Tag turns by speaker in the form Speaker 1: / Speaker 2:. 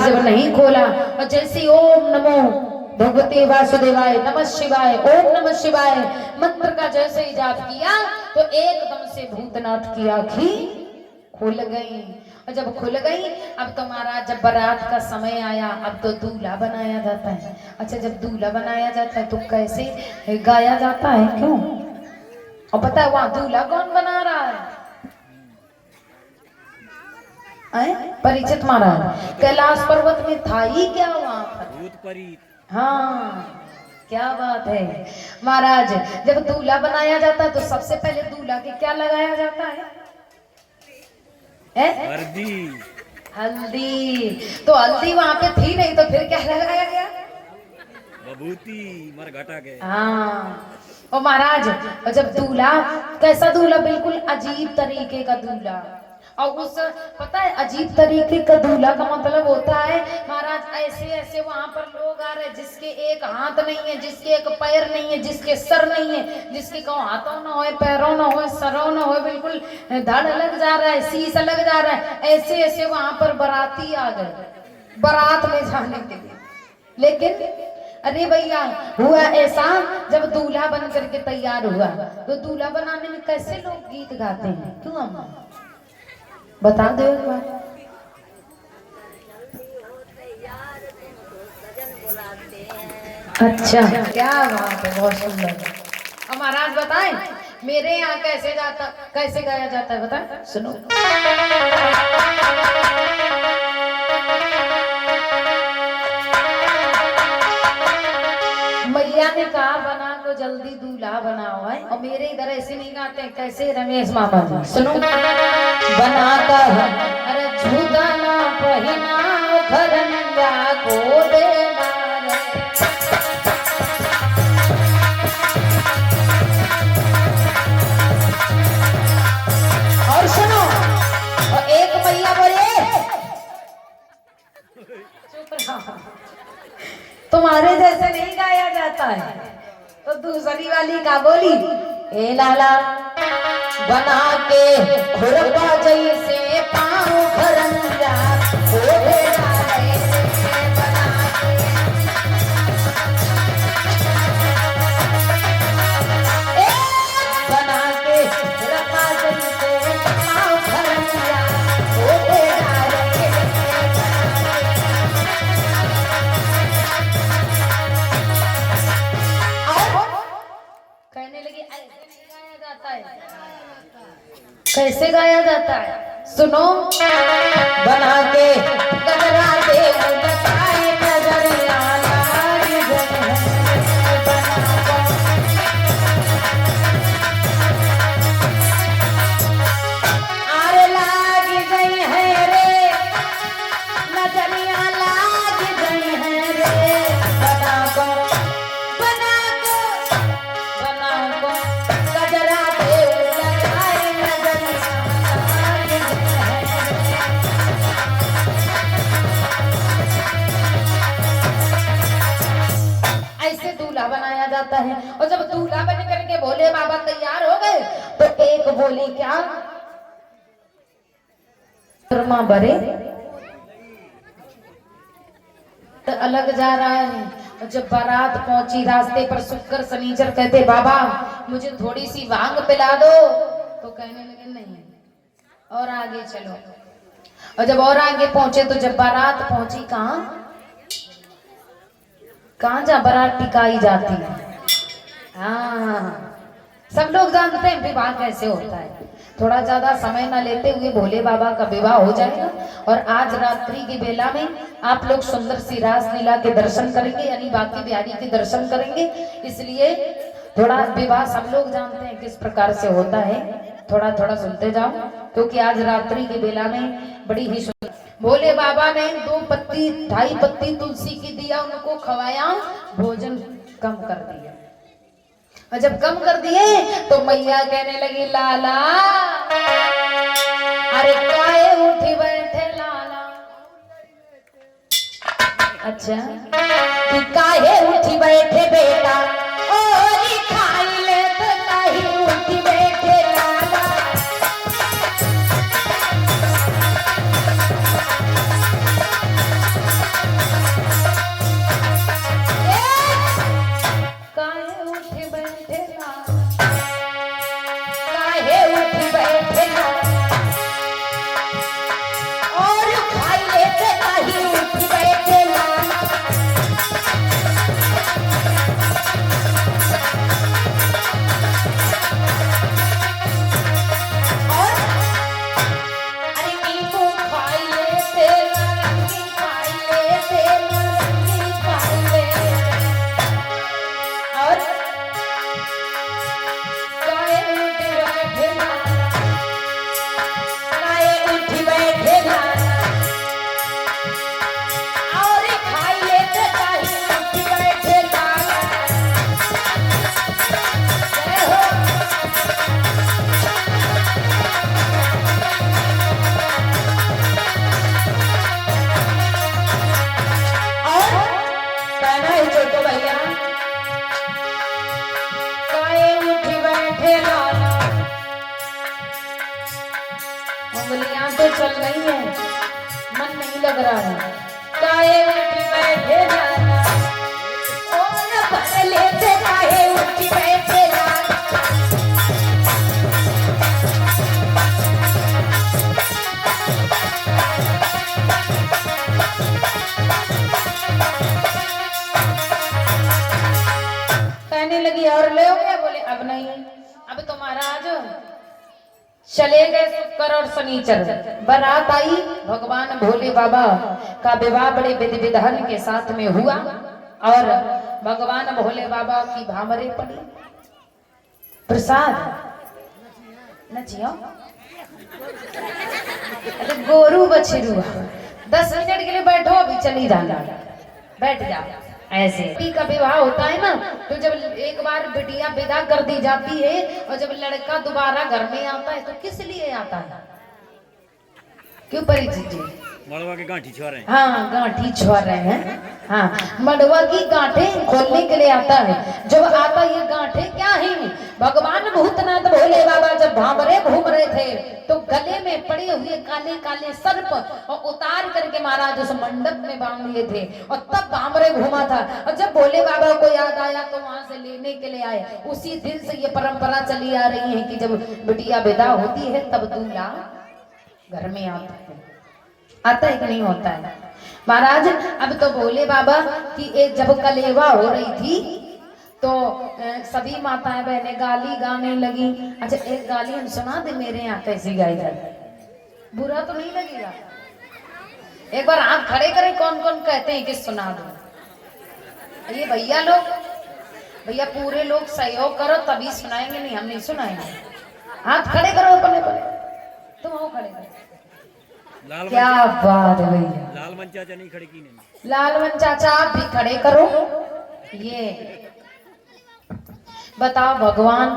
Speaker 1: जब नहीं खोला और जैसे ओम नमो भगवते वासुदेवाय नमः शिवाय ओम नमः शिवाय मंत्र का जैसे ही जाप किया तो एकदम से भूतनाथ की आंखें खुल गई। और जब खुल गई अब तो महाराज जब बारात का समय आया अब तो दूल्हा बनाया जाता है। अच्छा जब दूल्हा बनाया जाता है तो कैसे गाया जाता है क्यों? और पता है वहां दूल्हा कौन बना रहा है? परिचित महाराज कैलाश पर्वत में था ही क्या वहां पर? हाँ क्या बात है महाराज। जब दूल्हा बनाया जाता है तो सबसे पहले दूल्हा के क्या लगाया जाता है? हल्दी। हल्दी तो हल्दी वहां पे थी नहीं तो फिर क्या लगाया गया? विभूति मरघटा के। हाँ और महाराज और जब दूल्हा कैसा दूल्हा? बिल्कुल अजीब तरीके का दूल्हा। और उस पता है अजीब तरीके का दूल्हा का मतलब होता है महाराज ऐसे ऐसे वहां पर लोग आ रहे जिसके एक हाथ नहीं है, जिसके एक पैर नहीं है, जिसके सर नहीं है, जिसके कहूँ हाथों ना हो पैरों ना हो सरों ना हो, बिल्कुल धड़ लग जा रहा है, शीश लग जा रहा है। ऐसे ऐसे वहां पर बाराती आ गए बारात में जाने के लिए। लेकिन अरे भैया हुआ ऐसा जब दूल्हा बन करके तैयार हुआ तो दूल्हा बनाने में कैसे लोग गीत गाते हैं क्यों अम्मा बता दो एक बार। अच्छा क्या बात है बहुत सुंदर। अब महाराज बताएं मेरे यहाँ कैसे गाया जाता है बताएं सुनो। मैया ने कहा बना को जल्दी दूल्हा बनाओ है और मेरे इधर ऐसे नहीं गाते हैं। कैसे रमेश मामा जी सुनो। बनाता है अरे झूठा ना पहना घरंगा को देना और सुनो और एक मैया बोले चुप रहो तुम्हारे जैसे नहीं गाया जाता है। तो दूसरी वाली का बोली ए लाला बना के खुरपा जैसे पाँव भरंगा बना के खुरपा जैसे पाँव भरंगा कहने लगी ऐसे नहीं गाया जाता है। कैसे गाया जाता है सुनो। बना के गजरा दे लगाए नजरिया आरे लाग गई है रे नजरिया लाग गई है रे बना को गजरा दे लगाए नजरिया ऐसे दूल्हा बनाया जाता है। और जब दूल्हा बन करके भोले बाबा तैयार हो गए तो एक बोली क्या बरे तो अलग जा रहा है। और जब बारात पहुंची रास्ते पर शुक्र शनिचर कहते बाबा मुझे थोड़ी सी भांग पिला दो तो कहने लगे नहीं और आगे चलो। और जब और आगे पहुंचे तो जब बारात पहुंची कहाँ जा बारात टिकाई जाती है। हाँ सब लोग जानते हैं विवाह कैसे होता है। थोड़ा ज्यादा समय न लेते हुए भोले बाबा का विवाह हो जाएगा। और आज रात्रि की बेला में आप लोग सुंदर सी रास लीला के दर्शन करेंगे यानी बाकी बिहारी के दर्शन करेंगे। इसलिए थोड़ा विवाह सब लोग जानते हैं किस प्रकार से होता है। थोड़ा थोड़ा सुनते जाओ क्योंकि आज रात्रि की बेला में बड़ी ही भोले बाबा ने 2 पत्ती 2.5 पत्ती तुलसी की दिया उनको खवाया भोजन कम कर दिया। और जब कम कर दिए तो मैया कहने लगी लाला अरे काहे उठी बैठे लाला। अच्छा कि काहे उठी बैठे बेटा और खाई ले तो काहे उठी बैठे लाला। लग रहा है। काहे उठ बैठे लाला, और पहले से काहे उठ बैठे लाला। कहने लगी और ले हो गया? बोले अब नहीं, अब तो महाराज चले गए शुक्र और शनिचर। बारात आई, भगवान भोले बाबा का विवाह बड़े विधि विधान के साथ में हुआ और भगवान भोले बाबा की भामरे पड़ी। प्रसाद नचियो गोरू बछरू 10 मिनट के लिए बैठो, अभी चली जाना, बैठ जाओ। ऐसे बेटी का विवाह होता है ना, तो जब एक बार बिटिया विदा कर दी जाती है और जब लड़का दोबारा घर में आता है तो किस लिए आता है? क्यों परिचित जी?
Speaker 2: मड़वा की गांठी छोड़ रहे हैं।
Speaker 1: हाँ, गांठी छोड़ रहे हैं। हाँ, मड़वा की गांठें खोलने के लिए आता है। जब आता ये गांठें क्या है? भगवान भूतनाथ भोले बाबा जब भामरे घूम रहे थे तो गले में पड़े हुए काले काले सर्प और उतार करके महाराज उस मंडप में बांध लिए थे और तब भामरे घूमा था। और जब भोले बाबा को याद आया तो वहां से लेने के लिए आए। उसी दिन से ये परंपरा चली आ रही है कि जब बिटिया विदा होती है तब दूल्हा घर में आता है। आता है कि नहीं होता है महाराज? अब तो भोले बाबा की एक जब कलेवा हो रही थी तो सभी माताएं बहनें गाली गाने लगी। अच्छा, एक गाली हम सुना दे मेरे यहाँ कैसी गाई जाती, बुरा तो नहीं लगेगा? एक बार हाथ खड़े करें, कौन कौन कहते हैं कि सुना दो? ये भैया लोग, भैया पूरे लोग सहयोग करो तभी सुनाएंगे, नहीं हम नहीं सुनाएंगे। हाथ खड़े करो अपने अपने, तुम आओ खड़े करो। क्या बात है भैया,
Speaker 2: लालमन चाचा नहीं खड़े की नहीं।
Speaker 1: लालमन चाचा आप भी खड़े करो। ये बताओ भगवान